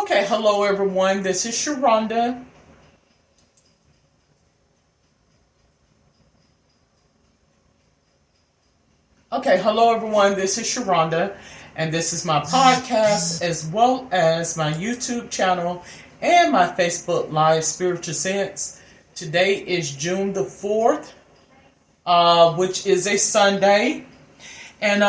Okay, hello everyone. This is Sharonda. Okay, hello everyone. This is Sharonda, and this is my podcast as well as my YouTube channel and my Facebook Live Spiritual Sense. Today is June the 4th, which is a Sunday, and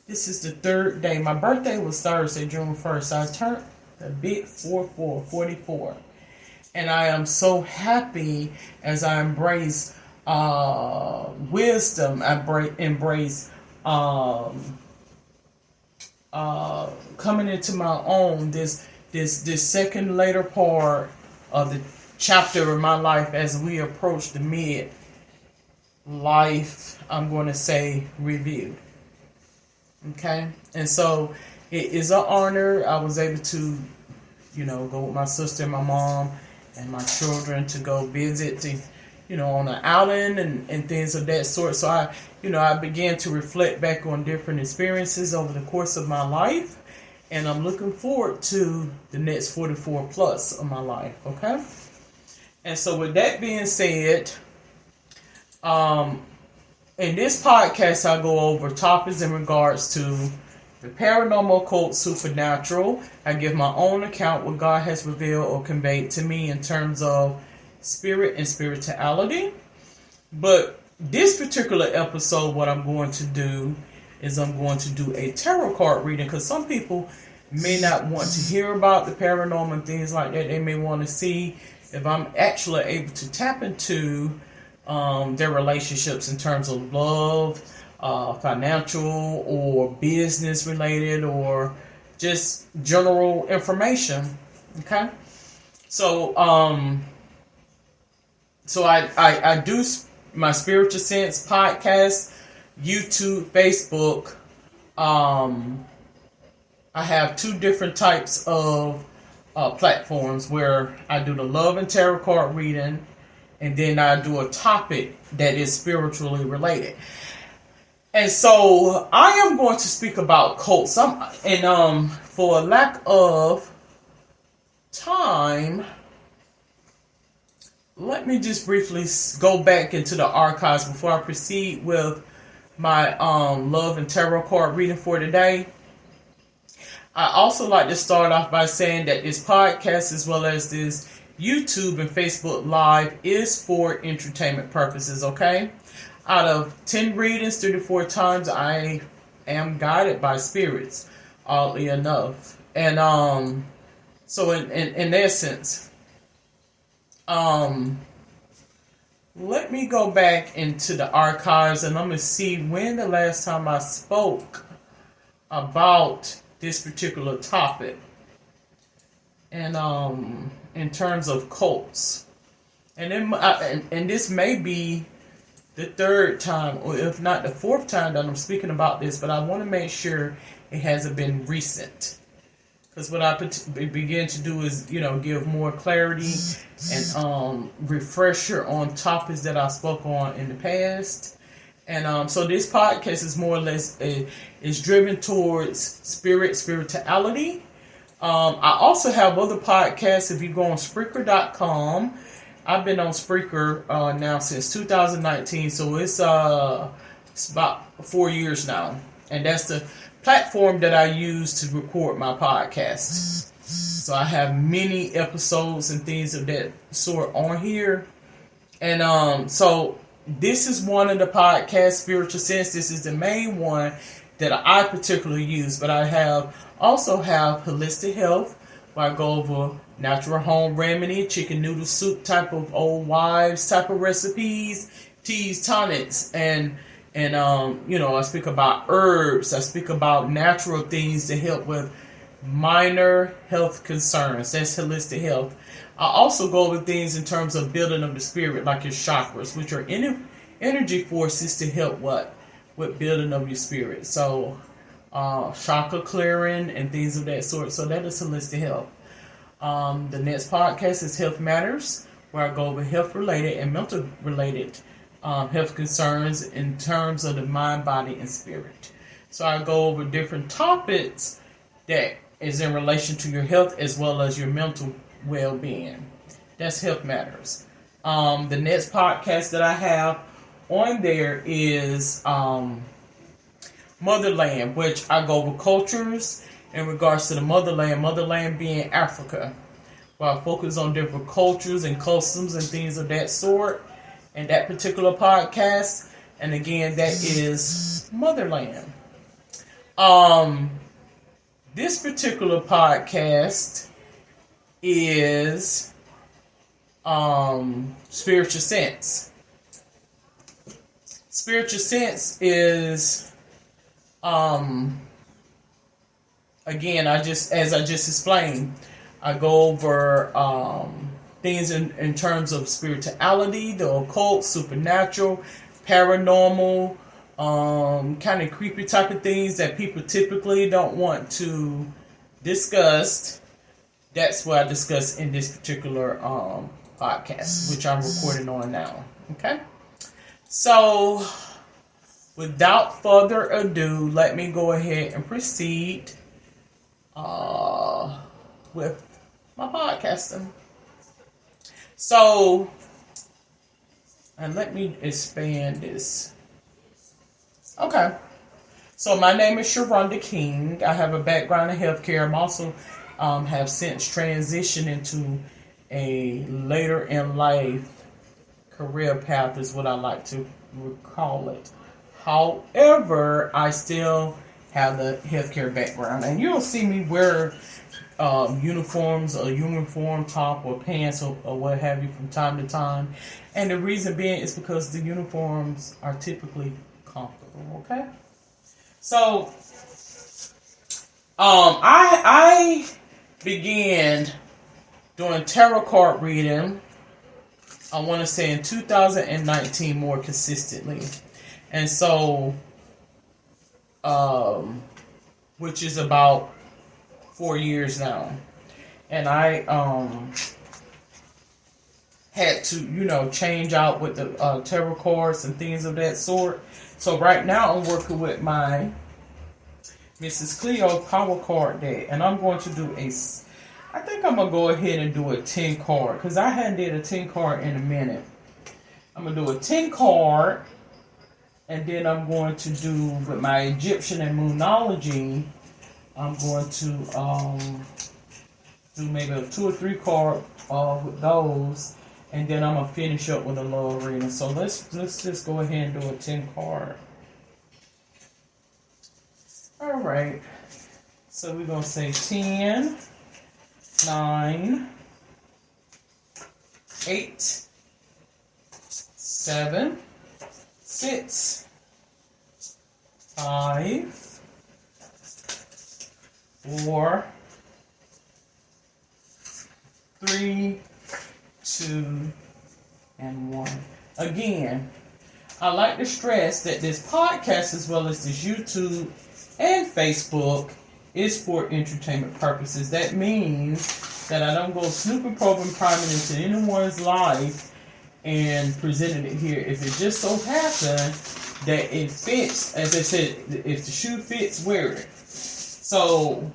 this is the third day. My birthday was Thursday, June 1st. I turned a big 44. And I am so happy as I embrace wisdom. I embrace coming into my own. This second later part of the chapter of my life as we approach the mid life. I'm going to say review. Okay, and so it is an honor. I was able to, go with my sister and my mom and my children to go visit, on an outing and things of that sort. So I began to reflect back on different experiences over the course of my life, and I'm looking forward to the next 44 plus of my life. Okay, and so with that being said, in this podcast, I go over topics in regards to the paranormal, occult, supernatural. I give my own account what God has revealed or conveyed to me in terms of spirit and spirituality. But this particular episode, what I'm going to do is I'm going to do a tarot card reading, because some people may not want to hear about the paranormal and things like that. They may want to see if I'm actually able to tap into their relationships in terms of love, financial or business related, or just general information. Okay, so I do my Spiritual Sense podcast, YouTube, Facebook. I have two different types of platforms where I do the love and tarot card reading, and then I do a topic that is spiritually related. And so I am going to speak about cults. For lack of time, let me just briefly go back into the archives before I proceed with my love and tarot card reading for today. I also like to start off by saying that this podcast, as well as this YouTube and Facebook Live, is for entertainment purposes, okay? Out of 10 readings, 34 times, I am guided by spirits, oddly enough. And so in essence, let me go back into the archives and I'm going to see when the last time I spoke about this particular topic. And in terms of cults, and then and this may be the third time, or if not the fourth time that I'm speaking about this, but I want to make sure it hasn't been recent, because what I begin to do is give more clarity and refresher on topics that I spoke on in the past. And so this podcast is more or less is driven towards spirituality. I also have other podcasts. If you go on Spreaker.com, I've been on Spreaker now since 2019, so it's about 4 years now, and that's the platform that I use to record my podcasts. So I have many episodes and things of that sort on here, and so this is one of the podcasts, Spiritual Sense. This is the main one that I particularly use, but I also have Holistic Health, where I go over natural home remedy, chicken noodle soup type of old wives type of recipes, teas, tonics, and I speak about herbs. I speak about natural things to help with minor health concerns. That's Holistic Health. I also go over things in terms of building of the spirit, like your chakras, which are energy forces to help with building of your spirit. So chakra clearing and things of that sort. So that is Holistic Health. The next podcast is Health Matters, where I go over health related and mental related health concerns in terms of the mind, body, and spirit. So I go over different topics that is in relation to your health as well as your mental well-being. That's Health Matters. The next podcast that I have on there is Motherland, which I go over cultures in regards to the motherland being Africa. Where I focus on different cultures and customs and things of that sort in that particular podcast. And again, that is Motherland. This particular podcast is Spiritual Sense. Spiritual Sense is again, as I just explained, I go over things in terms of spirituality, the occult, supernatural, paranormal, kind of creepy type of things that people typically don't want to discuss. That's what I discuss in this particular podcast, which I'm recording on now. Okay? So, without further ado, let me go ahead and proceed with my podcasting. So, and let me expand this. Okay. So my name is Sharonda King. I have a background in healthcare. I'm also have since transitioned into a later in life career path is what I like to call it. However, I still have the healthcare background, and you'll see me wear uniforms, a uniform top or pants or what have you from time to time. And the reason being is because the uniforms are typically comfortable, okay? So, I began doing tarot card reading, I want to say in 2019 more consistently. And so, which is about 4 years now. And I had to, change out with the tarot cards and things of that sort. So right now I'm working with my Mrs. Cleo Power Card deck. And I'm going to do I think I'm going to go ahead and do a 10 card. Because I hadn't did a 10 card in a minute. I'm going to do a 10 card. And then I'm going to do with my Egyptian and Moonology, I'm going to do maybe a 2 or 3 card with those, and then I'm gonna finish up with a love reading. So let's just go ahead and do a 10 card. All right. So we're gonna say 10, 9, 8, 7, 6, 5, 4, 3, 2, and 1. Again, I like to stress that this podcast, as well as this YouTube and Facebook, is for entertainment purposes. That means that I don't go snooping, probing, priming into anyone's life and presenting it here. If it just so happens that it fits, as I said, if the shoe fits, wear it. So,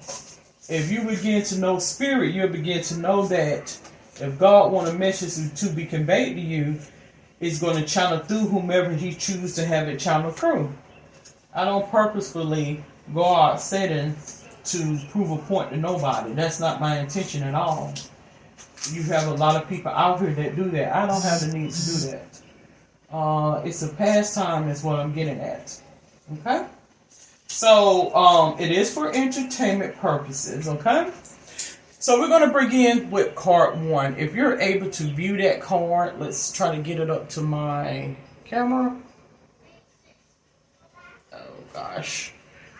if you begin to know spirit, you'll begin to know that if God wants a message to be conveyed to you, it's going to channel through whomever He chooses to have it channel through. I don't purposefully go out setting to prove a point to nobody. That's not my intention at all. You have a lot of people out here that do that. I don't have the need to do that. It's a pastime is what I'm getting at. Okay? So, it is for entertainment purposes, okay? So, we're going to begin with card 1. If you're able to view that card, let's try to get it up to my camera. Oh, gosh.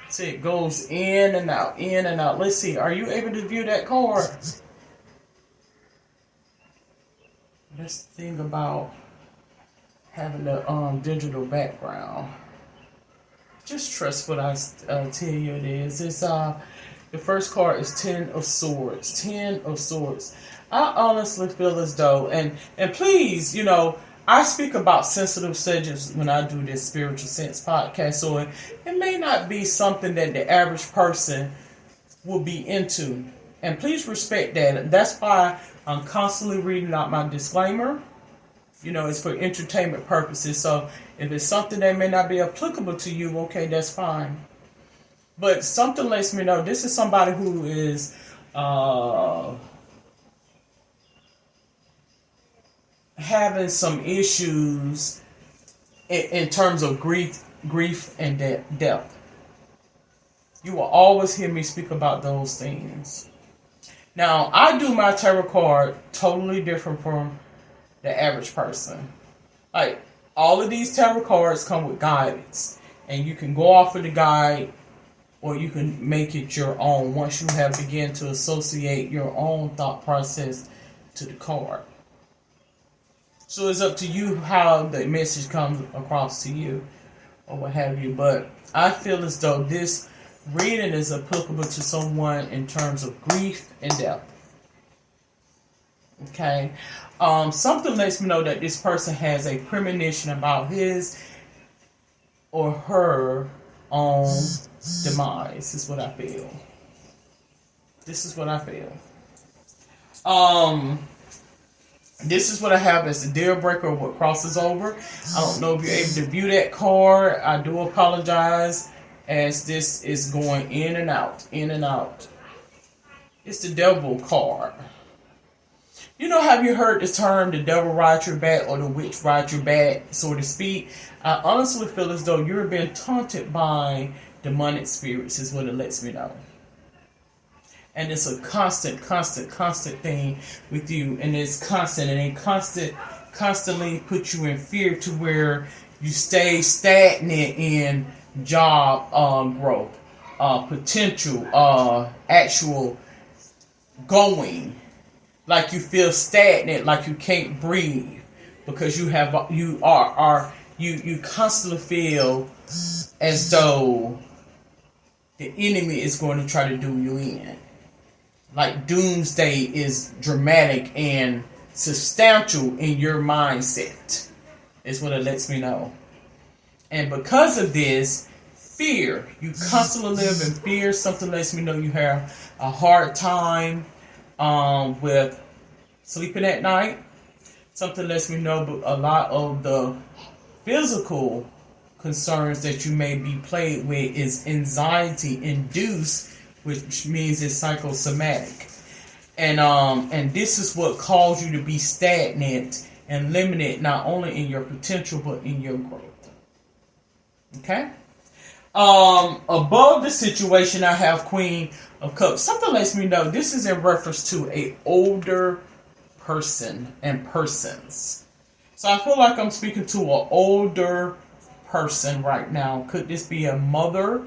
See, it goes in and out, in and out. Let's see. Are you able to view that card? Let's think about having the digital background. Just trust what I tell you it is. It's the first card is 10 of Swords. 10 of Swords. I honestly feel as though, and please, I speak about sensitive subjects when I do this Spiritual Sense podcast, so it may not be something that the average person will be into. And please respect that. That's why I'm constantly reading out my disclaimer. It's for entertainment purposes. So if it's something that may not be applicable to you, okay, that's fine. But something lets me know this is somebody who is having some issues in terms of grief and death. You will always hear me speak about those things. Now, I do my tarot card totally different from the average person. Like, all of these tarot cards come with guidance. And you can go off of the guide, or you can make it your own once you have begun to associate your own thought process to the card. So it's up to you how the message comes across to you, or what have you. But I feel as though this reading is applicable to someone in terms of grief and death. Okay? Something lets me know that this person has a premonition about his or her own demise, is what I feel. This is what I feel. This is what I have as the deal breaker of what crosses over. I don't know if you're able to view that card. I do apologize, as this is going in and out, in and out. It's the devil card. Have you heard the term the devil rides your back, or the witch rides your back, so to speak? I honestly feel as though you're being taunted by demonic spirits, is what it lets me know. And it's a constant thing with you. And it's constant, and it constantly puts you in fear to where you stay stagnant in job growth, potential, actual going. Like you feel stagnant, like you can't breathe, because you constantly feel as though the enemy is going to try to do you in. Like doomsday is dramatic and substantial in your mindset, is what it lets me know. And because of this, fear, you constantly live in fear. Something lets me know you have a hard time with sleeping at night. Something lets me know a lot of the physical concerns that you may be plagued with is anxiety induced, which means it's psychosomatic. And this is what caused you to be stagnant and limited, not only in your potential but in your growth. Okay? Above the situation, I have Queen of Cups. Something lets me know this is in reference to a older person and persons. So I feel like I'm speaking to an older person right now. Could this be a mother,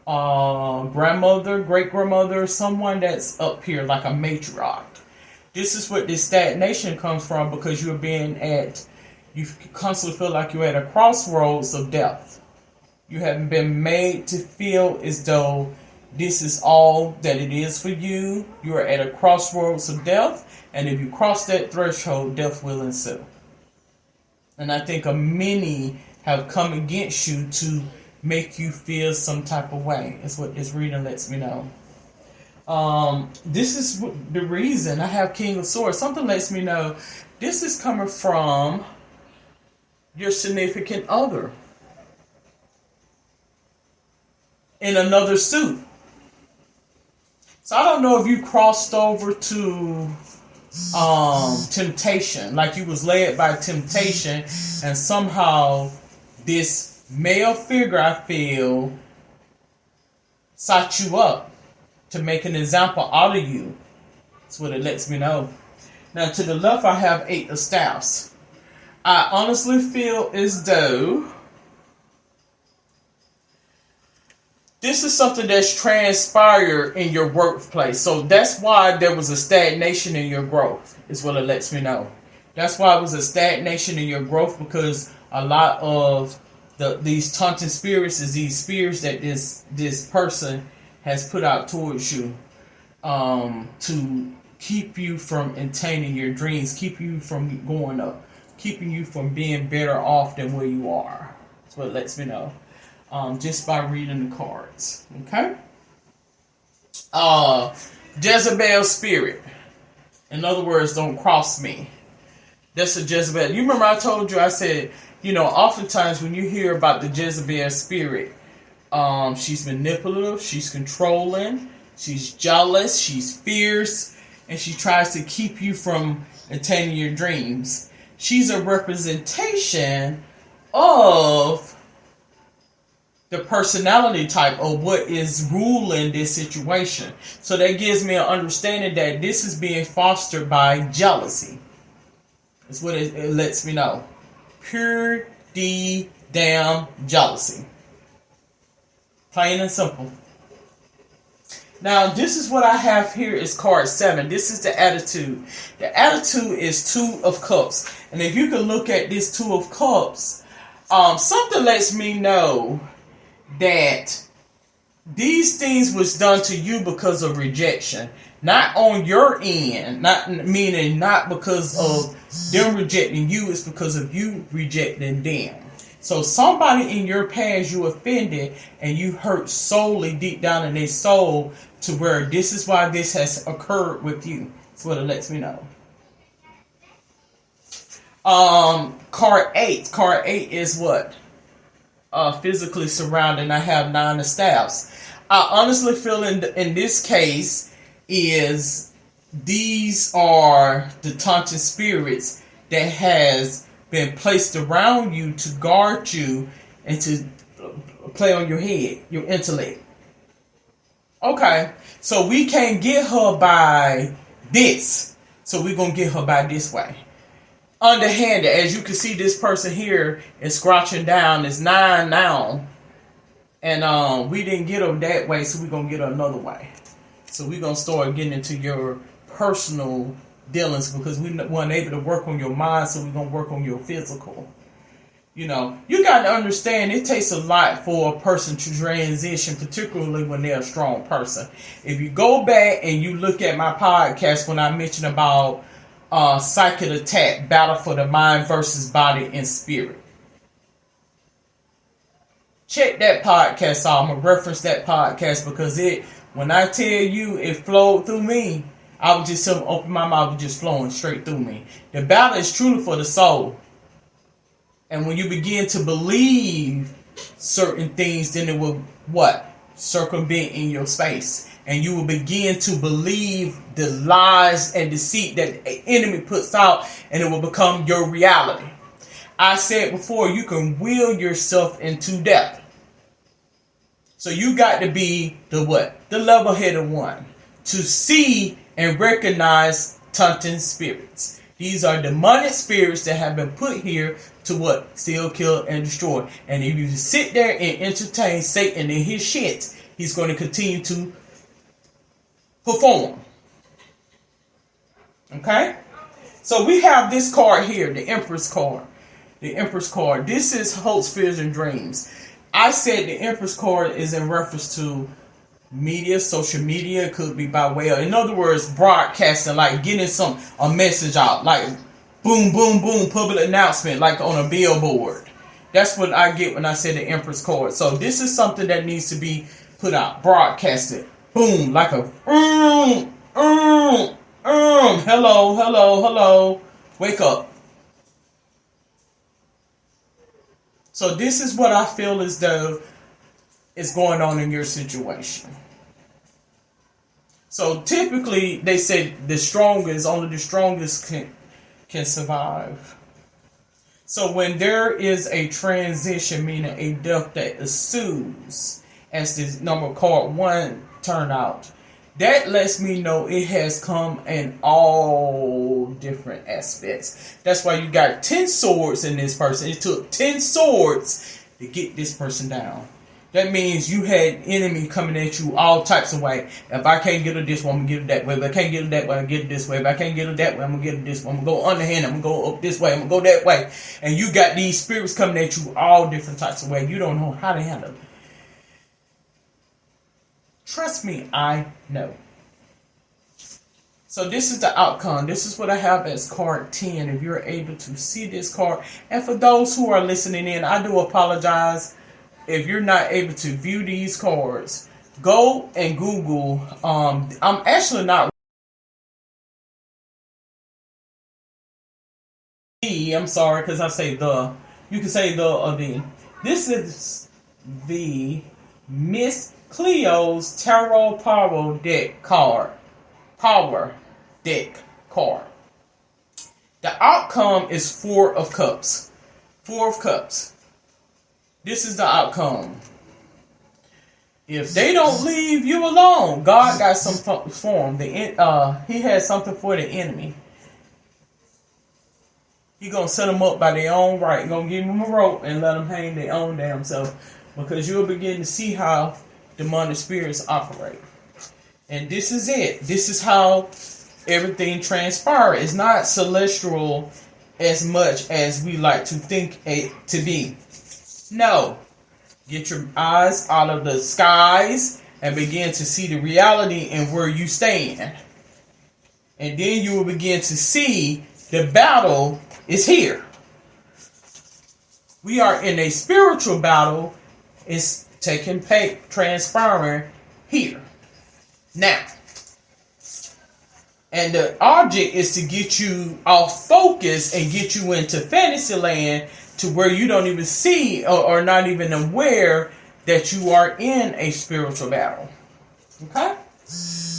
grandmother, great-grandmother, someone that's up here like a matriarch? This is what this stagnation comes from, because you constantly feel like you're at a crossroads of death. You haven't been made to feel as though this is all that it is for you. You are at a crossroads of death, and if you cross that threshold, death will ensue. And I think many have come against you to make you feel some type of way, is what this reading lets me know. This is the reason I have King of Swords. Something lets me know this is coming from your significant other in another suit. So I don't know if you crossed over to temptation, like you was led by temptation, and somehow this male figure, I feel, sought you up to make an example out of you. That's what it lets me know. Now to the left, I have 8 of Staffs. I honestly feel as though this is something that's transpired in your workplace. So that's why there was a stagnation in your growth, is what it lets me know. That's why it was a stagnation in your growth, because a lot of these taunting spirits is these spirits that this person has put out towards you to keep you from attaining your dreams, keep you from going up, keeping you from being better off than where you are. That's what it lets me know. Just by reading the cards. Okay? Uh, Jezebel spirit. In other words, don't cross me. That's a Jezebel. You remember I told you, I said, oftentimes when you hear about the Jezebel spirit, she's manipulative, she's controlling, she's jealous, she's fierce, and she tries to keep you from attaining your dreams. She's a representation of the personality type of what is ruling this situation. So that gives me an understanding that this is being fostered by jealousy. That's what it lets me know. Pure damn jealousy. Plain and simple. Now, this is what I have here is card 7. This is the attitude. The attitude is 2 of Cups. And if you can look at this 2 of Cups, something lets me know that these things was done to you because of rejection. Not on your end, not because of them rejecting you, it's because of you rejecting them. So somebody in your past you offended and you hurt solely deep down in their soul to where this is why this has occurred with you. That's what it lets me know. Card 8. Card 8 is what? Physically surrounding. I have 9 of Staffs. I honestly feel in this case is these are the taunting spirits that has been placed around you to guard you and to play on your head, your intellect. Okay, so we can't get her by this, so we're gonna get her by this way. Underhanded, as you can see, this person here is scratching down. It's 9 now, and we didn't get her that way, so we're gonna get her another way. So we're gonna start getting into your personal dealings because we weren't able to work on your mind, so we're gonna work on your physical. You got to understand it takes a lot for a person to transition, particularly when they're a strong person. If you go back and you look at my podcast when I mentioned about psychic attack, battle for the mind versus body and spirit. Check that podcast out. I'm going to reference that podcast because when I tell you it flowed through me, I was just open my mouth and just flowing straight through me. The battle is truly for the soul. And when you begin to believe certain things, then it will circumvent in your space. And you will begin to believe the lies and deceit that the enemy puts out, and it will become your reality. I said before, you can will yourself into death. So you got to be the level-headed one to see and recognize taunting spirits. These are demonic spirits that have been put here to steal, kill, and destroy. And if you sit there and entertain Satan and his shit, he's going to continue to perform. Okay? So we have this card here, the Empress card. The Empress card. This is hopes, fears, and dreams. I said the Empress card is in reference to media, social media. It could be by way of, in other words, broadcasting, like getting a message out, like boom, boom, boom, public announcement, like on a billboard. That's what I get when I say the Empress card. So this is something that needs to be put out, broadcasted. Boom, like a hello, wake up. So this is what I feel as though is going on in your situation. So typically they say only the strongest can survive. So when there is a transition, meaning a death that ensues, as this number card 1 turned out, that lets me know it has come in all different aspects. That's why you got 10 swords in this person. It took 10 swords to get this person down. That means you had enemy coming at you all types of ways. If I can't get her this way, I'm going to get her that way. If I can't get her that way, I'm going to get her this way. If I can't get her that way, I'm going to get her this way. I'm going to go underhand, I'm going to go up this way, I'm going to go that way. And you got these spirits coming at you all different types of ways. You don't know how to handle it. Trust me, I know. So this is the outcome. This is what I have as card 10. If you're able to see this card. And for those who are listening in, I do apologize if you're not able to view these cards. Go and Google. I'm actually not. I'm sorry because I say the. You can say the or the. This is the Miss Cleo's Tarot Power Deck card. Power Deck card. The outcome is Four of Cups. Four of Cups. This is the outcome. If they don't leave you alone, God got some for them. He has something for the enemy. He gonna set them up by their own right. He gonna give them a rope and let them hang their own damn self, because you'll begin to see how demonic spirits operate. And this is it. This is how everything transpires. It's not celestial as much as we like to think it to be. No. Get your eyes out of the skies and begin to see the reality and where you stand. And then you will begin to see the battle is here. We are in a spiritual battle. It's taking place, transpiring here. Now. And the object is to get you off focus and get you into fantasy land, to where you don't even see or not even aware that you are in a spiritual battle. Okay?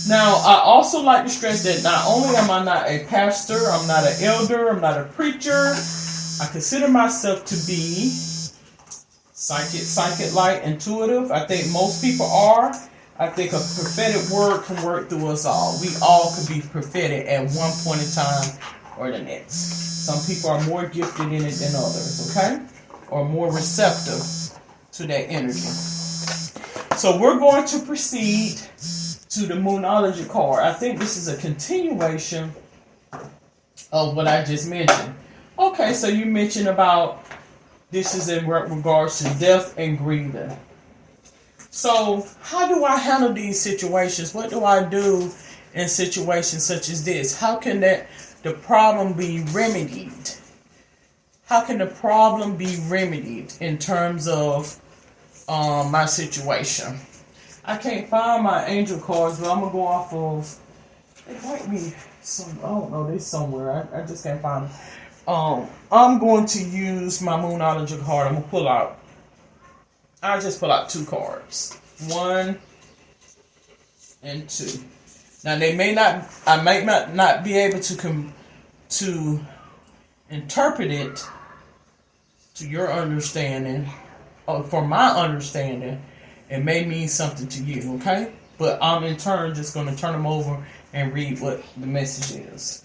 Now, I also like to stress that not only am I not a pastor, I'm not an elder, I'm not a preacher, I consider myself to be psychic light, intuitive. I think most people are. I think a prophetic word can work through us all. We all could be prophetic at one point in time or the next. Some people are more gifted in it than others, okay? Or more receptive to that energy. So we're going to proceed to the Moonology card. I think this is a continuation of what I just mentioned. Okay, so you mentioned about this is in regards to death and grieving. So how do I handle these situations? What do I do in situations such as this? How can the problem be remedied? How can the problem be remedied in terms of my situation? I can't find my angel cards, but I'm going to go off of... They might be some... I don't know. They're somewhere. I just can't find them. I'm going to use my Moonology card. I'm going to pull out... I'll just pull out 2 cards. 1 and 2. Now they may not, I might not be able to interpret it to your understanding, or for my understanding. It may mean something to you, okay? But I'm in turn just going to turn them over and read what the message is.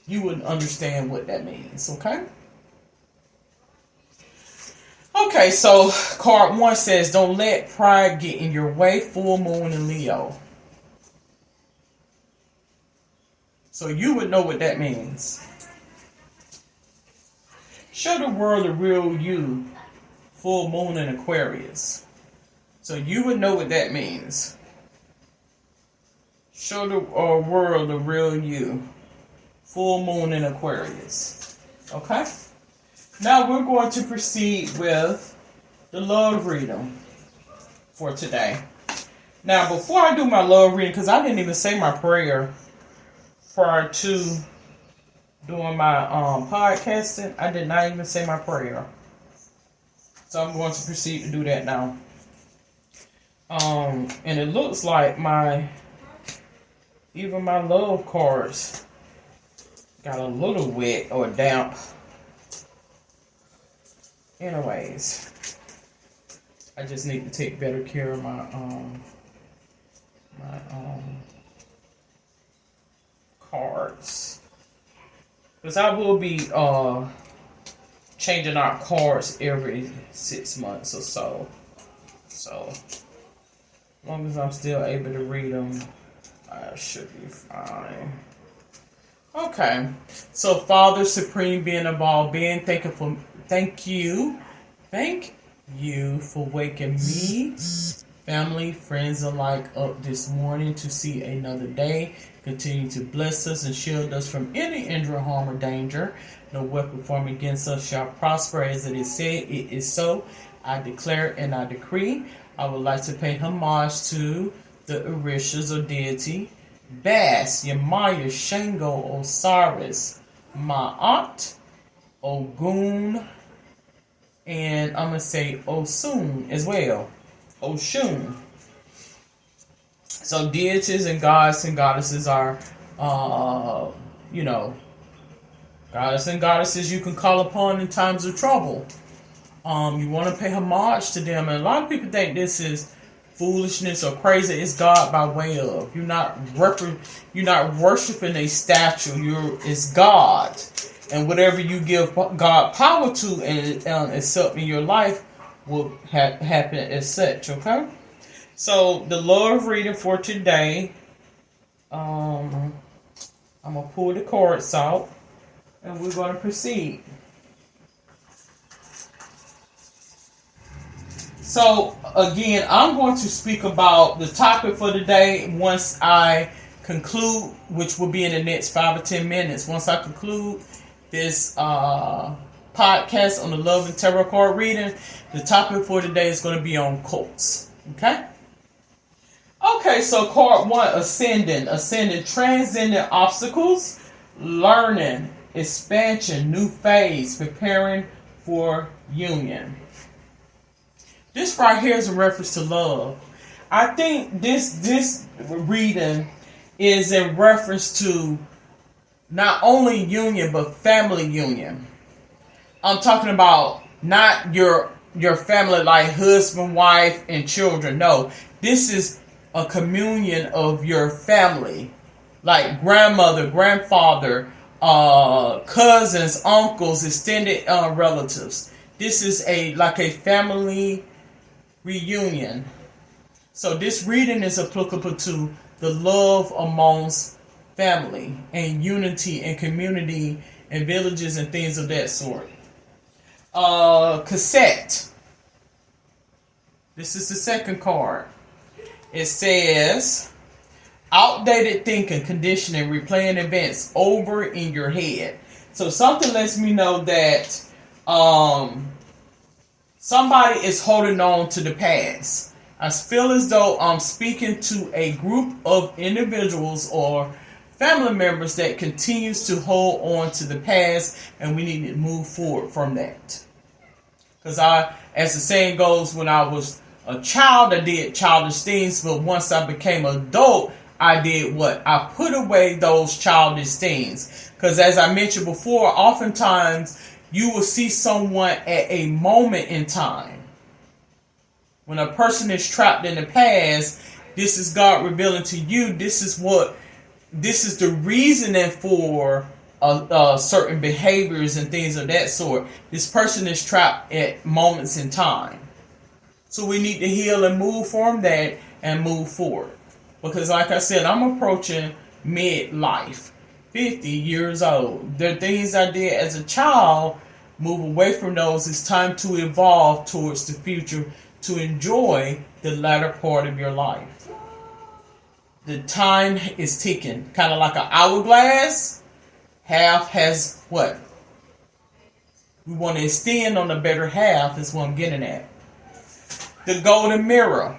You wouldn't understand what that means, okay? Okay, so card 1 says, don't let pride get in your way. Full moon in Leo. So you would know what that means. Show the world the real you. Full moon in Aquarius. So you would know what that means. Show the world the real you. Full moon in Aquarius. Okay? Now we're going to proceed with the love reading for today. Now before I do my love reading, because I didn't even say my prayer prior to doing my podcasting, I did not even say my prayer. So I'm going to proceed to do that now. And it looks like even my love cards got a little wet or damp. Anyways, I just need to take better care of my cards, because I will be changing out cards every 6 months or so. So as long as I'm still able to read them, I should be fine. Okay, so Father Supreme Being of all being, thank you for waking me, family, friends alike up this morning to see another day. Continue to bless us and shield us from any injury, harm, or danger. No weapon formed against us shall prosper. As it is said, it is so. I declare and I decree. I would like to pay homage to the Orishas or deity Bas, Yamaya, Shango, Osiris, Ma'at, Ogun, and I'm going to say Osun as well. Oshun. So deities and gods and goddesses are, goddess and goddesses you can call upon in times of trouble. You want to pay homage to them, and a lot of people think this is foolishness or crazy. It's God by way of. You're not worshiping a statue. It's God, and whatever you give God power to and accept in your life will happen as such. Okay, so the Lord reading for today. I'm gonna pull the cards out, and we're gonna proceed. So, again, I'm going to speak about the topic for today once I conclude, which will be in the next 5 or 10 minutes. Once I conclude this podcast on the Love and Tarot card reading, the topic for today is going to be on cults. Okay? Okay, so card 1, Ascending, transcending obstacles, learning, expansion, new phase, preparing for union. This right here is a reference to love. I think this reading is in reference to not only union but family union. I'm talking about not your family like husband, wife, and children. No, this is a communion of your family, like grandmother, grandfather, cousins, uncles, extended relatives. This is like a family reunion. So this reading is applicable to the love amongst family and unity and community and villages and things of that sort. Cassette. This is the second card. It says, outdated thinking, conditioning, replaying events over in your head. So something lets me know that somebody is holding on to the past. I feel as though I'm speaking to a group of individuals or family members that continues to hold on to the past, and we need to move forward from that. Because as the saying goes, when I was a child, I did childish things, but once I became an adult, I did what? I put away those childish things. Because as I mentioned before, oftentimes you will see someone at a moment in time. When a person is trapped in the past, this is God revealing to you, this is the reasoning for certain behaviors and things of that sort. This person is trapped at moments in time. So we need to heal and move from that and move forward. Because like I said, I'm approaching midlife, 50 years old. The things I did as a child, move away from those. It's time to evolve towards the future, to enjoy the latter part of your life. The time is ticking, kind of like an hourglass. Half has what? We want to extend on the better half is what I'm getting at. The golden mirror.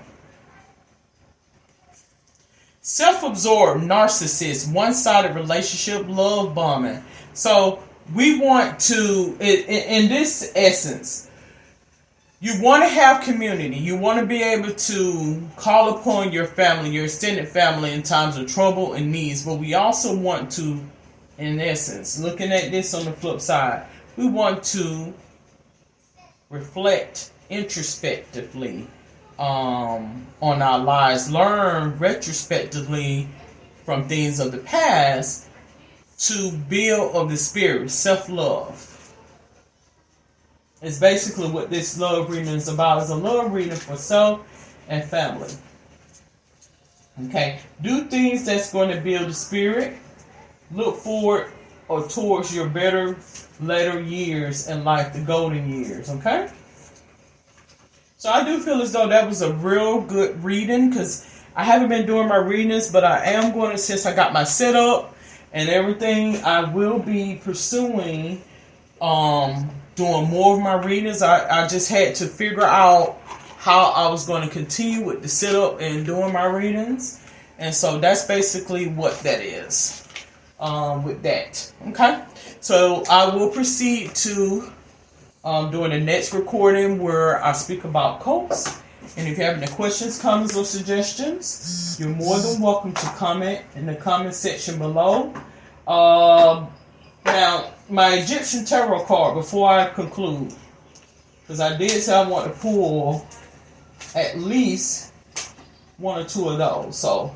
Self-absorbed, narcissist, one-sided relationship, love bombing. So we want to, in this essence, you want to have community. You want to be able to call upon your family, your extended family in times of trouble and needs. But we also want to, in essence, looking at this on the flip side, we want to reflect introspectively on our lives, learn retrospectively from things of the past to build of the spirit, self-love. It's basically what this love reading is about. It's a love reading for self and family. Okay, do things that's going to build the spirit. Look forward or towards your better later years in life, the golden years. Okay. So I do feel as though that was a real good reading because I haven't been doing my readings, but I am going to, since I got my setup and everything, I will be pursuing doing more of my readings. I just had to figure out how I was going to continue with the setup and doing my readings. And so that's basically what that is with that. Okay, so I will proceed to doing the next recording where I speak about cults. And if you have any questions, comments, or suggestions, you're more than welcome to comment in the comment section below. Now, my Egyptian tarot card, before I conclude, because I did say I want to pull at least one or two of those. So,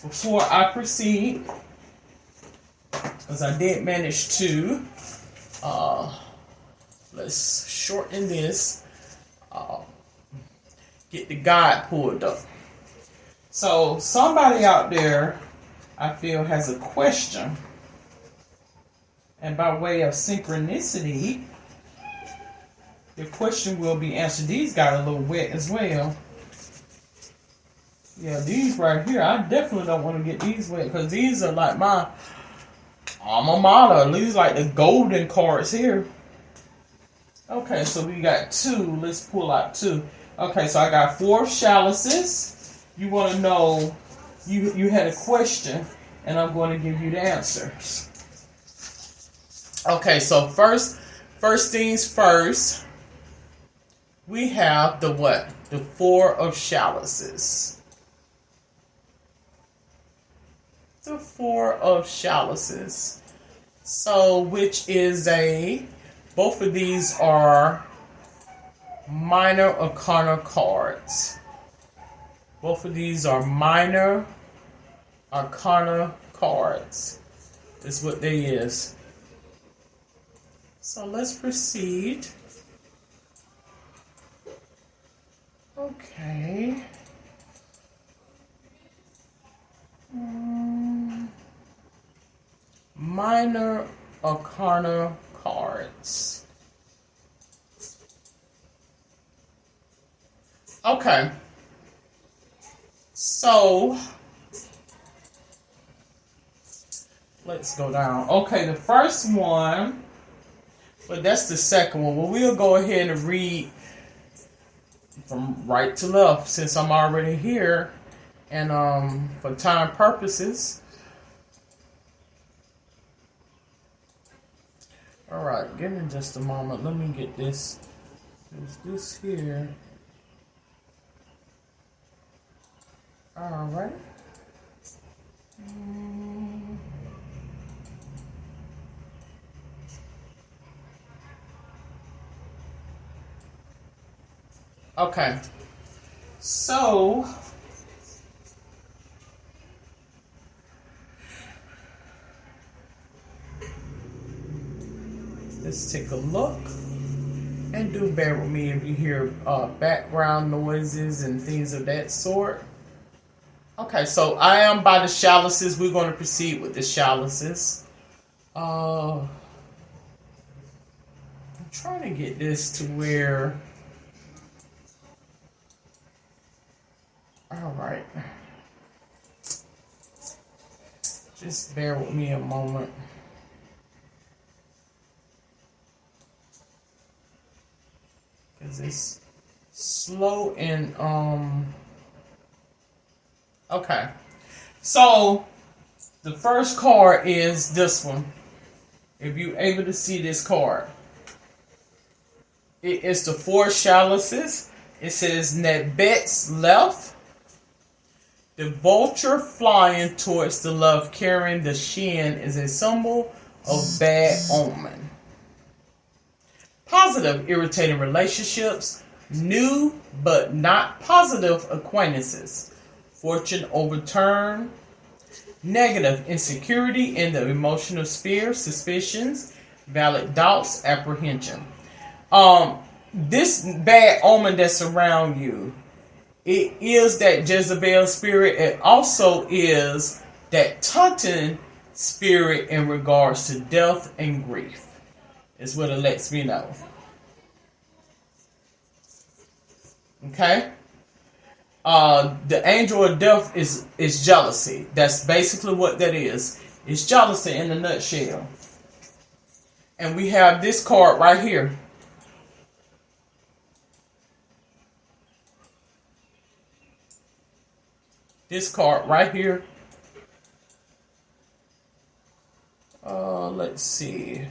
before I proceed, because I did manage to, let's shorten this, get the guide pulled up. So somebody out there, I feel, has a question. And by way of synchronicity, the question will be answered. These got a little wet as well. Yeah, these right here, I definitely don't want to get these wet because these are like my alma mater. These like the golden cards here. Okay, so we got two. Let's pull out two. Okay, so I got 4 chalices. You want to know, you had a question, and I'm going to give you the answers. Okay, so first things first, we have the what? The 4 of chalices. The 4 of chalices. So, which is both of these are minor arcana cards. Both of these are minor arcana cards. Is what they is. So let's proceed. Okay. Minor arcana cards. Okay. So let's go down. Okay, the first one, but that's the second one. Well, we'll go ahead and read from right to left since I'm already here, and for time purposes. All right, give me just a moment. Let me get this. There's this here. All right. Okay. So let's take a look, and do bear with me if you hear background noises and things of that sort. Okay, so I am by the chalices. We're going to proceed with the chalices. I'm trying to get this to where. All right. Just bear with me a moment. Because it's slow and okay. So the first card is this one. If you're able to see this card, it is the 4 chalices. It says Nebet's left. The vulture flying towards the love carrying the shin is a symbol of bad omen. Positive, irritating relationships. New but not positive acquaintances. Fortune overturned. Negative, insecurity in the emotional sphere. Suspicions. Valid doubts. Apprehension. This bad omen that's around you, it is that Jezebel spirit. It also is that taunting spirit in regards to death and grief. Is what it lets me know. Okay? The angel of death is jealousy. That's basically what that is. It's jealousy in a nutshell. And we have this card right here. this card right here. Let's see.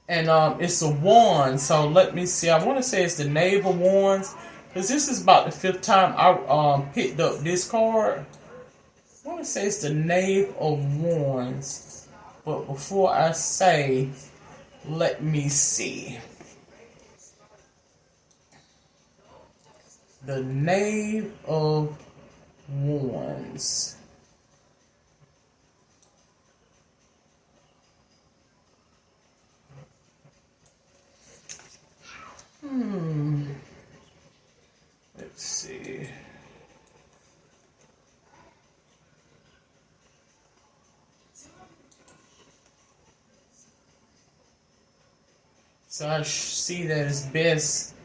And it's a wand. So let me see. I want to say it's the Knave of Wands, because this is about the 5th time I picked up this card. I want to say it's the Knave of Wands. But before I say, let me see. The Knave of Wands. Let's see. So I see that it's best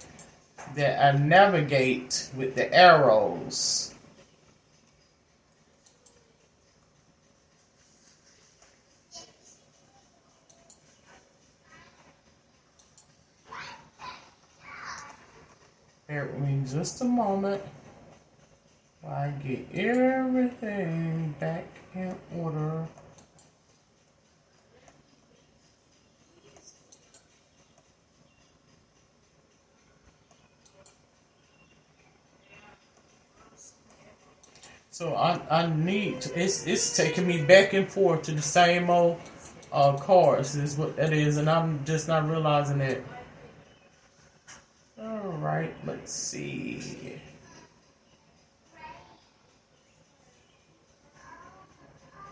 that I navigate with the arrows. Bear with me just a moment while I get everything back in order. So I need to, it's taking me back and forth to the same old cards is what that is, and I'm just not realizing it. Alright, let's see.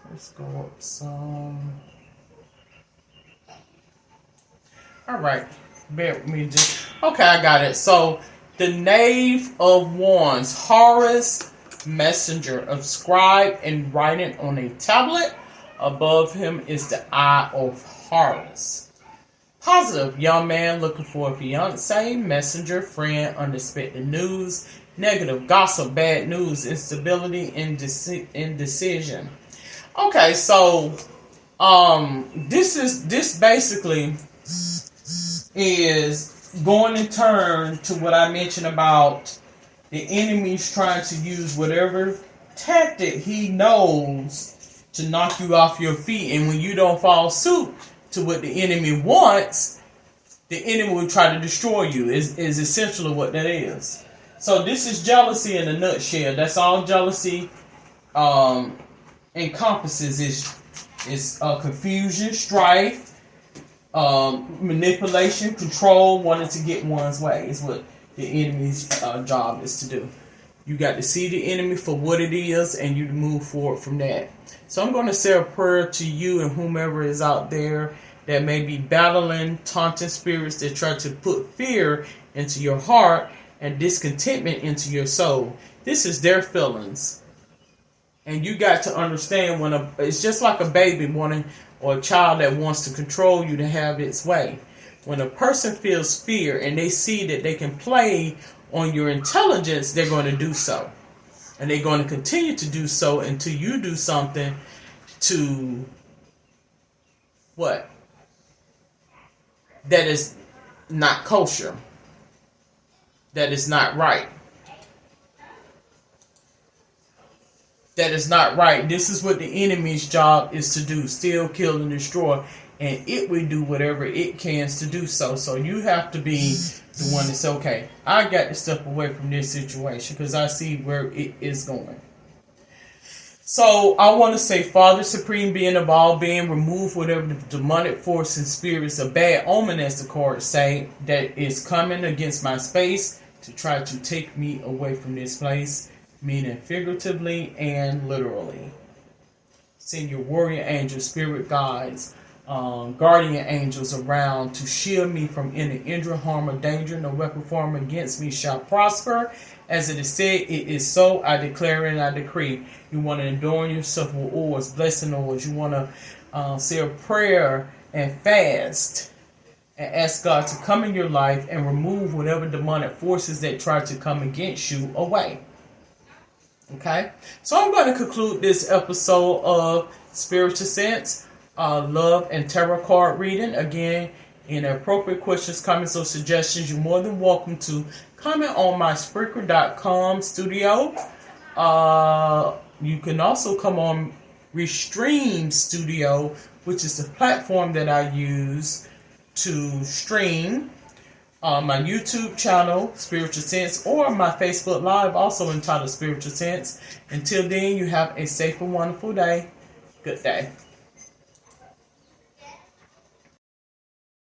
Let's go up some. Alright, bear with me just. Okay, I got it. So, the Knave of Wands, Horus, messenger of scribe and writing on a tablet. Above him is the Eye of Horus. Positive, young man looking for a fiance, messenger, friend, unexpected news. Negative, gossip, bad news, instability, indecision. Okay, so this basically is going in turn to what I mentioned about the enemy's trying to use whatever tactic he knows to knock you off your feet, and when you don't follow suit to what the enemy wants, the enemy will try to destroy you, is essentially what that is. So this is jealousy in a nutshell. That's all jealousy encompasses is confusion, strife, manipulation, control, wanting to get one's way is what the enemy's job is to do. You got to see the enemy for what it is, and you move forward from that. So I'm going to say a prayer to you and whomever is out there that may be battling taunting spirits that try to put fear into your heart and discontentment into your soul. This is their feelings. And you got to understand it's just like a baby wanting, or a child that wants to control you to have its way. When a person feels fear and they see that they can play on your intelligence, they're going to do so. And they're going to continue to do so until you do something to what? That is not kosher. That is not right. That is not right. This is what the enemy's job is to do. Steal, kill, and destroy. And it will do whatever it can to do so. So you have to be the one that's okay. I got to step away from this situation because I see where it is going. So I want to say, Father Supreme, being of all being, remove whatever the demonic force and spirits of bad omen, as the cards say, that is coming against my space to try to take me away from this place, meaning figuratively and literally. Send your warrior angels, spirit guides, guardian angels around to shield me from any injury, harm, or danger. No weapon formed against me shall prosper. As it is said, it is so. I declare and I decree. You want to adorn yourself with oils, blessing oils. You want to say a prayer and fast and ask God to come in your life and remove whatever demonic forces that try to come against you away. Okay, so I'm going to conclude this episode of Spiritual Sense, Love and Tarot Card Reading. Again, any appropriate questions, comments, or suggestions, you're more than welcome to comment on my Spreaker.com studio. You can also come on Restream Studio, which is the platform that I use to stream my YouTube channel, Spiritual Sense, or my Facebook Live, also entitled Spiritual Sense. Until then, you have a safe and wonderful day. Good day.